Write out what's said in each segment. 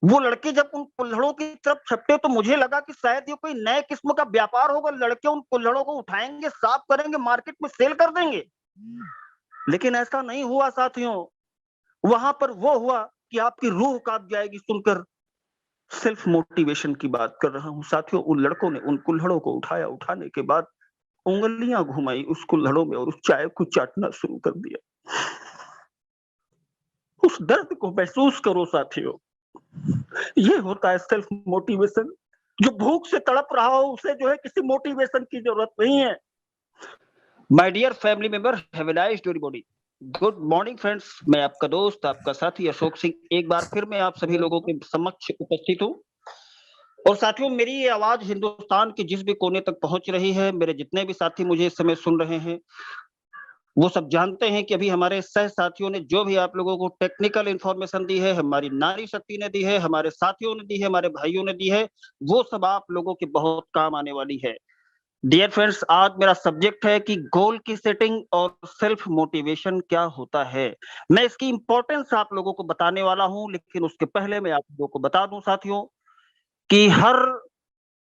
वो लड़के जब उन कुल्हड़ों की तरफ झपटे तो मुझे लगा कि शायद ये कोई नए किस्म का व्यापार होगा, लड़के उन कुल्हड़ों को उठाएंगे, साफ करेंगे, मार्केट में सेल कर देंगे। लेकिन ऐसा नहीं हुआ साथियों। वहां पर वो हुआ कि आपकी रूह कांप जाएगी सुनकर। सेल्फ मोटिवेशन की बात कर रहा हूं साथियों। उन लड़कों ने उन कुल्हड़ों को उठाया, उठाने के बाद उंगलियां घुमाई उस कुल्हड़ों में और उस चाय को चाटना शुरू कर दिया। उस दर्द को महसूस करो साथियों। ये होता है सेल्फ मोटिवेशन। जो भूख से तड़प रहा हो उसे जो है किसी मोटिवेशन की जरूरत नहीं है। My dear family member, have a nice day everybody. Good morning friends, मैं आपका दोस्त, आपका साथी अशोक सिंह एक बार फिर मैं आप सभी लोगों के समक्ष उपस्थित हूँ। और साथियों, मेरी ये आवाज हिंदुस्तान के जिस भी कोने तक पहुंच रही है, मेरे जितने भी साथी मुझे इस समय सुन रहे हैं, वो सब जानते हैं कि अभी हमारे सह साथियों ने जो भी आप लोगों को टेक्निकल इंफॉर्मेशन दी है, हमारी नारी शक्ति ने दी है, हमारे साथियों ने दी है, हमारे भाइयों ने दी है, वो सब आप लोगों के बहुत काम आने वाली है। डियर फ्रेंड्स, आज मेरा सब्जेक्ट है कि गोल की सेटिंग और सेल्फ मोटिवेशन क्या होता है। मैं इसकी इंपॉर्टेंस आप लोगों को बताने वाला हूं, लेकिन उसके पहले मैं आप लोगों को बता दूं साथियों कि हर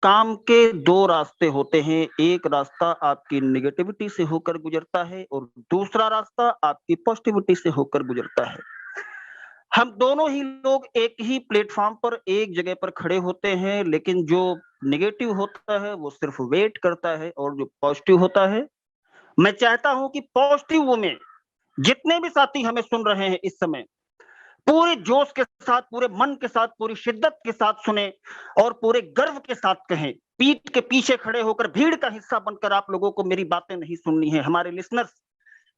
काम के दो रास्ते होते हैं। एक रास्ता आपकी निगेटिविटी से होकर गुजरता है और दूसरा रास्ता आपकी पॉजिटिविटी से होकर गुजरता है। हम दोनों ही लोग एक ही प्लेटफॉर्म पर एक जगह पर खड़े होते हैं, लेकिन जो नेगेटिव होता है वो सिर्फ वेट करता है और जो पॉजिटिव होता है, मैं चाहता हूं कि पॉजिटिव वो में जितने भी साथी हमें सुन रहे हैं इस समय, पूरे जोश के साथ, पूरे मन के साथ, पूरी शिद्दत के साथ सुने और पूरे गर्व के साथ कहें। पीठ के पीछे खड़े होकर भीड़ का हिस्सा बनकर आप लोगों को मेरी बातें नहीं सुननी है। हमारे लिसनर्स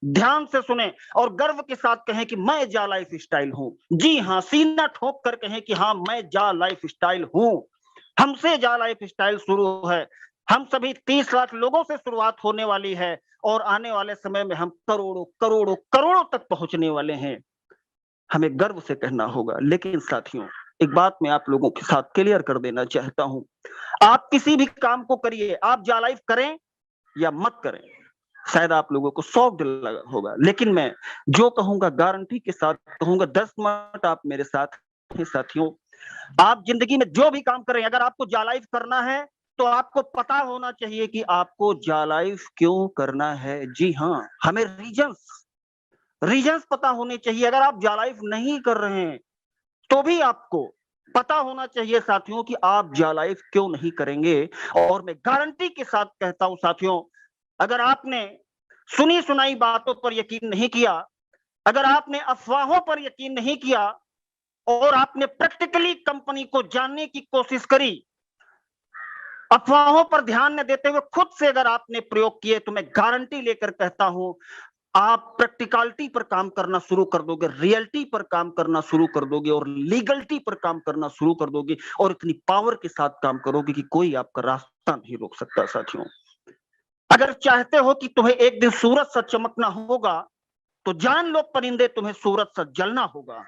ध्यान से सुने और गर्व के साथ कहें कि मैं जा लाइफ स्टाइल हूं। जी हाँ, सीना ठोक कर कहें कि हाँ, मैं जा लाइफ स्टाइल हूं। हमसे जा लाइफ स्टाइल शुरू है। हम सभी 30 लाख लोगों से शुरुआत होने वाली है और आने वाले समय में हम करोड़ों करोड़ों करोड़ों तक पहुंचने वाले हैं। हमें गर्व से कहना होगा। लेकिन साथियों, एक बात मैं आप लोगों के साथ क्लियर कर देना चाहता हूं। आप किसी भी काम को करिए, आप जा लाइफ करें या मत करें, शायद आप लोगों को शौक लगा होगा, लेकिन मैं जो कहूंगा गारंटी के साथ कहूंगा। 10 मिनट आप मेरे साथ हैं साथियों। आप जिंदगी में जो भी काम करें, अगर आपको जा लाइफ करना है तो आपको पता होना चाहिए कि आपको जा लाइफ क्यों करना है। जी हाँ, हमें रीजंस पता होने चाहिए। अगर आप जा लाइफ नहीं कर रहे हैं तो भी आपको पता होना चाहिए साथियों कि आप जा लाइफ क्यों नहीं करेंगे। और मैं गारंटी के साथ कहता हूं साथियों, अगर आपने सुनी सुनाई बातों पर यकीन नहीं किया, अगर आपने अफवाहों पर यकीन नहीं किया और आपने प्रैक्टिकली कंपनी को जानने की कोशिश करी, अफवाहों पर ध्यान न देते हुए खुद से अगर आपने प्रयोग किए, तो मैं गारंटी लेकर कहता हूं आप प्रैक्टिकलिटी पर काम करना शुरू कर दोगे, रियलिटी पर काम करना शुरू कर दोगे और लीगलिटी पर काम करना शुरू कर दोगे और इतनी पावर के साथ काम करोगे कि कोई आपका रास्ता नहीं रोक सकता साथियों। अगर चाहते हो कि तुम्हें एक दिन सूरज सा चमकना होगा, तो जान लो परिंदे, तुम्हें सूरज सा जलना होगा।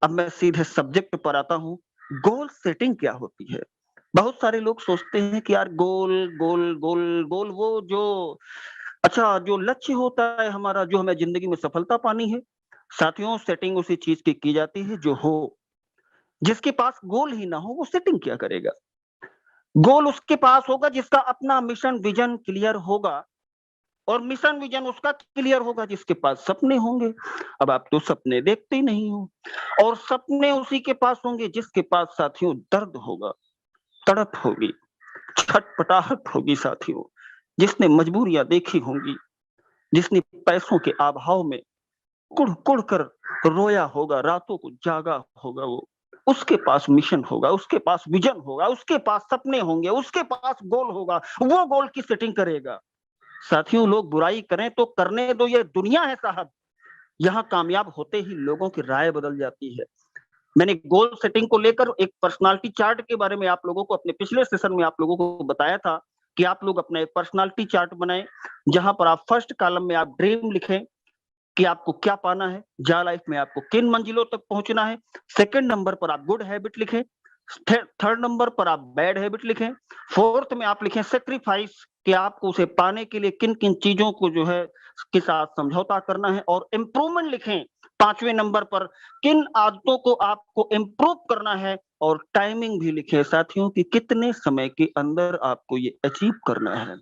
अब मैं सीधे सब्जेक्ट पर आता हूं। गोल सेटिंग क्या होती है? बहुत सारे लोग सोचते हैं कि यार गोल गोल गोल गोल वो जो अच्छा जो लक्ष्य होता है हमारा, जो हमें जिंदगी में सफलता पानी है। साथियों, सेटिंग उसी चीज की जाती है जो हो। जिसके पास गोल ही ना हो वो सेटिंग क्या करेगा? गोल उसके पास होगा जिसका अपना मिशन विजन क्लियर होगा, और मिशन विजन उसका क्लियर होगा जिसके पास सपने होंगे। अब आप तो सपने देखते ही नहीं हो, और सपने उसी के पास होंगे जिसके पास साथियों दर्द होगा, तड़प होगी, छटपटाहट होगी साथियों, जिसने मजबूरियां देखी होंगी, जिसने पैसों के अभाव में कुड़ कुड़ कर रोया होगा, रातों को जागा होगा, वो उसके पास मिशन होगा, उसके पास विजन होगा, उसके पास सपने होंगे, उसके पास गोल होगा। वो गोल की सेटिंग करेगा। साथियों, लोग बुराई करें तो करने दो, ये दुनिया है साहब। यहाँ कामयाब होते ही लोगों की राय बदल जाती है। मैंने गोल सेटिंग को लेकर एक पर्सनालिटी चार्ट के बारे में आप लोगों को अपने पिछले सेशन में आप लोगों को बताया था कि आप लोग अपना एक पर्सनालिटी चार्ट बनाएं, जहां पर आप फर्स्ट कॉलम में आप ड्रीम लिखें कि आपको क्या पाना है, जा लाइफ में आपको किन मंजिलों तक पहुंचना है। सेकंड नंबर पर आप गुड हैबिट लिखें, थर्ड नंबर पर आप बैड हैबिट लिखें, फोर्थ में आप लिखें सेक्रीफाइस कि आपको उसे पाने के लिए किन किन चीजों को जो है के साथ समझौता करना है, और इम्प्रूवमेंट लिखें 5वें नंबर पर किन आदतों को आपको इम्प्रूव करना है, और टाइमिंग भी लिखे साथियों कि कितने समय के अंदर आपको ये अचीव करना है।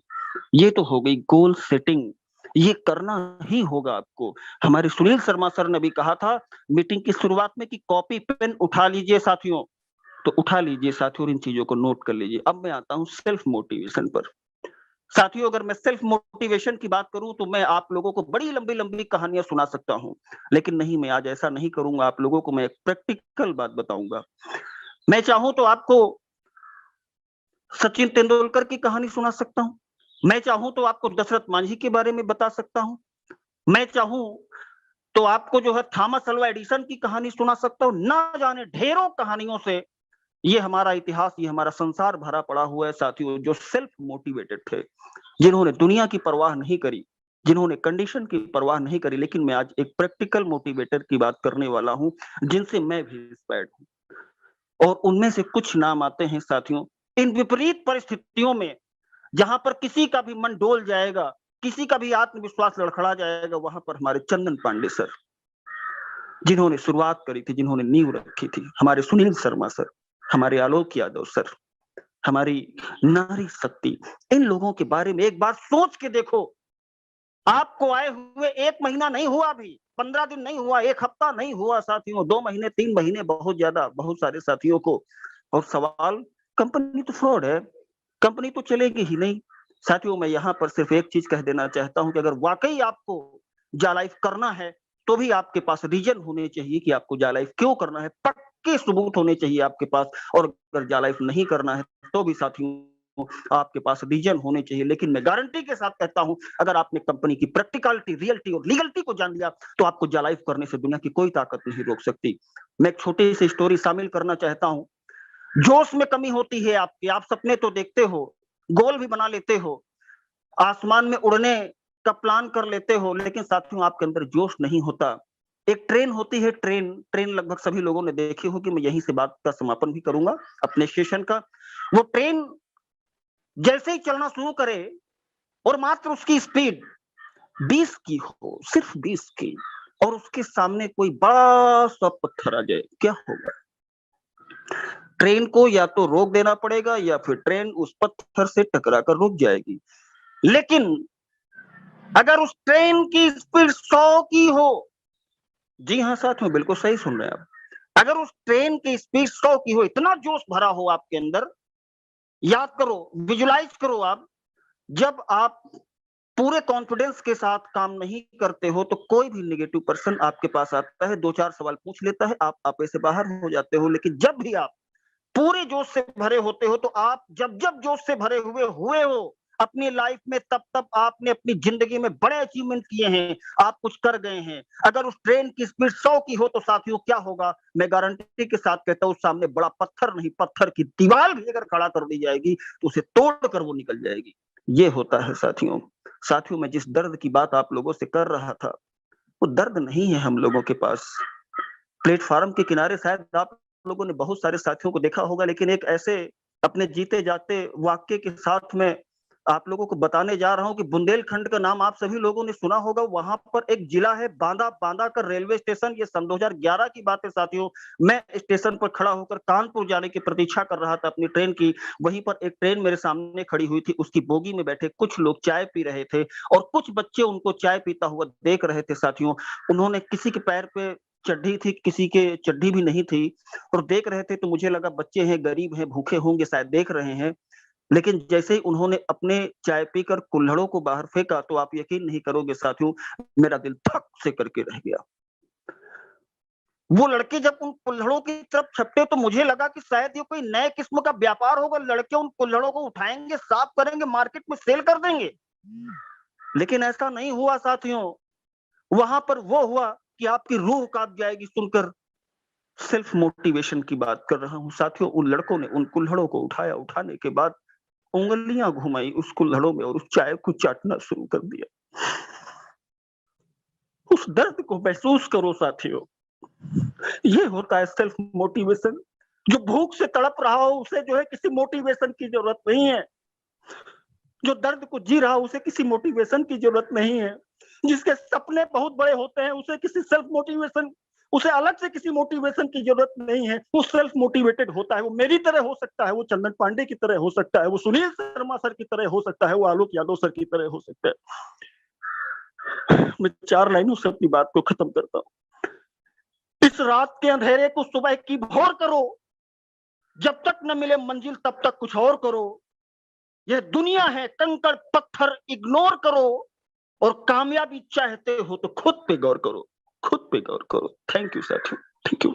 ये तो हो गई गोल सेटिंग, ये करना ही होगा आपको। हमारे सुनील शर्मा सर ने भी कहा था मीटिंग की शुरुआत में कि कॉपी पेन उठा लीजिए साथियों, तो उठा लीजिए साथियों और इन चीजों को नोट कर लीजिए। अब मैं आता हूँ सेल्फ मोटिवेशन पर। साथियों, अगर मैं सेल्फ मोटिवेशन की बात करूं तो मैं आप लोगों को बड़ी लंबी-लंबी कहानियां सुना सकता हूं, लेकिन नहीं, मैं आज ऐसा नहीं करूंगा। आप लोगों को मैं एक प्रैक्टिकल बात बताऊंगा। मैं चाहूं तो आपको सचिन तेंदुलकर की कहानी सुना सकता हूं, मैं चाहूं तो आपको दशरथ मांझी के बारे में बता सकता हूं, मैं चाहूं तो आपको जो है थॉमस अल्वा एडिसन की कहानी सुना सकता हूं। ना जाने ढेरों कहानियों से ये हमारा इतिहास, ये हमारा संसार भरा पड़ा हुआ है साथियों, जो सेल्फ मोटिवेटेड थे, जिन्होंने दुनिया की परवाह नहीं करी, जिन्होंने कंडीशन की परवाह नहीं करी। लेकिन मैं आज एक प्रैक्टिकल मोटिवेटर की बात करने वाला हूं, जिनसे मैं भी इंस्पायर्ड हूं, और उनमें से कुछ नाम आते हैं साथियों। इन विपरीत परिस्थितियों में जहां पर किसी का भी मन डोल जाएगा, किसी का भी आत्मविश्वास लड़खड़ा जाएगा, वहां पर हमारे चंदन पांडे सर, जिन्होंने शुरुआत करी थी, जिन्होंने नींव रखी थी, हमारे सुनील शर्मा सर, हमारे आलोक यादव सर, हमारी नारी शक्ति, इन लोगों के बारे में एक बार सोच के देखो। आपको आए हुए 1 महीना नहीं हुआ, अभी 15 दिन नहीं हुआ, 1 हफ्ता नहीं हुआ साथियों, 2 महीने, 3 महीने, बहुत ज्यादा, बहुत सारे साथियों को। और सवाल, कंपनी तो फ्रॉड है, कंपनी तो चलेगी ही नहीं। साथियों, मैं यहां पर सिर्फ एक चीज कह देना चाहता हूं कि अगर वाकई आपको जालाइफ करना है, तो भी आपके पास रीजन होने चाहिए कि आपको जालाइफ क्यों करना है, पक्के सबूत होने चाहिए आपके पास। और अगर जालाइफ नहीं करना है, तो भी साथियों आपके पास रीजन होने चाहिए। लेकिन मैं गारंटी के साथ कहता हूं, अगर आपने कंपनी की प्रैक्टिकलिटी, रियलिटी और लीगलिटी को जान लिया, तो आपको जालाइफ करने से दुनिया की कोई ताकत नहीं रोक सकती। मैं एक छोटी सी स्टोरी शामिल करना चाहता हूं। जोश में कमी होती है आपकी, आप सपने तो देखते हो, गोल भी बना लेते हो, आसमान में उड़ने का प्लान कर लेते हो, लेकिन साथियों आपके अंदर जोश नहीं होता। एक ट्रेन होती है, ट्रेन ट्रेन लगभग सभी लोगों ने देखी होगी, मैं यहीं से बात का समापन भी करूंगा अपने सेशन का। वो ट्रेन जैसे ही चलना शुरू करे और मात्र उसकी स्पीड 20 की हो, सिर्फ 20 की, और उसके सामने कोई बड़ा सा पत्थर आ जाए, क्या होगा? ट्रेन को या तो रोक देना पड़ेगा, या फिर ट्रेन उस पत्थर से टकरा कर रुक जाएगी। लेकिन अगर उस ट्रेन की स्पीड 100 की हो, जी हाँ साथियों, बिल्कुल सही सुन रहे हैं आप, अगर उस ट्रेन की स्पीड 100 की हो, इतना जोश भरा हो आपके अंदर, याद करो, विजुलाइज करो आप, जब आप पूरे कॉन्फिडेंस के साथ काम नहीं करते हो, तो कोई भी नेगेटिव पर्सन आपके पास आता है, 2-4 सवाल पूछ लेता है, आप आपे से बाहर हो जाते हो। लेकिन जब भी आप पूरे जोश से भरे होते हो, तो आप जब जोश से भरे हुए हो अपनी लाइफ में, तब आपने अपनी जिंदगी में बड़े अचीवमेंट किए हैं, आप कुछ कर गए हैं। अगर उस ट्रेन की स्पीड 100 की हो, तो साथियों क्या होगा? मैं गारंटी के साथ कहता हूं, सामने बड़ा पत्थर नहीं, पत्थर की दीवार भी अगर खड़ा कर दी जाएगी, तो उसे तोड़कर वो निकल जाएगी। ये होता है साथियों। साथियों, मैं जिस दर्द की बात आप लोगों से कर रहा था, वो दर्द नहीं है हम लोगों के पास। प्लेटफार्म के किनारे शायद आप लोगों ने बहुत सारे साथियों को देखा होगा, लेकिन एक ऐसे अपने जीते जाते वाक्य के साथ में आप लोगों को बताने जा रहा हूं कि बुंदेलखंड का नाम आप सभी लोगों ने सुना होगा। वहां पर एक जिला है बांदा, बांदा का रेलवे स्टेशन। ये सन 2011 की बात है साथियों। मैं स्टेशन पर खड़ा होकर कानपुर जाने की प्रतीक्षा कर रहा था अपनी ट्रेन की। वहीं पर एक ट्रेन मेरे सामने खड़ी हुई थी, उसकी बोगी में बैठे कुछ लोग चाय पी रहे थे, और कुछ बच्चे उनको चाय पीता हुआ देख रहे थे साथियों। उन्होंने, किसी के पैर पे चड्डी थी, किसी के चड्डी भी नहीं थी, और देख रहे थे, तो मुझे लगा बच्चे हैं, गरीब हैं, भूखे होंगे, शायद देख रहे हैं। लेकिन जैसे ही उन्होंने अपने चाय पीकर कुल्हड़ों को बाहर फेंका, तो आप यकीन नहीं करोगे साथियों, मेरा दिल धक से करके रह गया। वो लड़के जब उन कुल्हड़ों की तरफ झपटे, तो मुझे लगा कि शायद ये कोई नए किस्म का व्यापार होगा, लड़के उन कुल्हड़ों को उठाएंगे, साफ करेंगे, मार्केट में सेल कर देंगे। लेकिन ऐसा नहीं हुआ साथियों। वहां पर वो हुआ कि आपकी रूह कांप जाएगी सुनकर। सेल्फ मोटिवेशन की बात कर रहा हूं साथियों। उन लड़कों ने उन कुल्हड़ों को उठाया, उठाने के बाद उंगलियां घुमाई उस कुल्हड़ों में और उस चाय को चाटना शुरू कर दिया। उस दर्द को महसूस करो साथियों। ये होता है सेल्फ मोटिवेशन। जो भूख से तड़प रहा हो, उसे जो है किसी मोटिवेशन की जरूरत नहीं है। जो दर्द को जी रहा हो, उसे किसी मोटिवेशन की जरूरत नहीं है। जिसके सपने बहुत बड़े होते हैं, उसे किसी सेल्फ मोटिवेशन, उसे अलग से किसी मोटिवेशन की जरूरत नहीं है, वो सेल्फ मोटिवेटेड होता है। वो मेरी तरह हो सकता है, वो चंदन पांडे की तरह हो सकता है, वो सुनील शर्मा सर की तरह हो सकता है, वो आलोक यादव सर की तरह हो सकता है। मैं 4 लाइनों से अपनी बात को खत्म करता हूं। इस रात के अंधेरे को सुबह की भोर करो, जब तक न मिले मंजिल तब तक कुछ और करो। यह दुनिया है कंकड़ पत्थर इग्नोर करो, और कामयाबी चाहते हो तो खुद पे गौर करो, खुद पे गौर करो। थैंक यू साथियों, थैंक यू।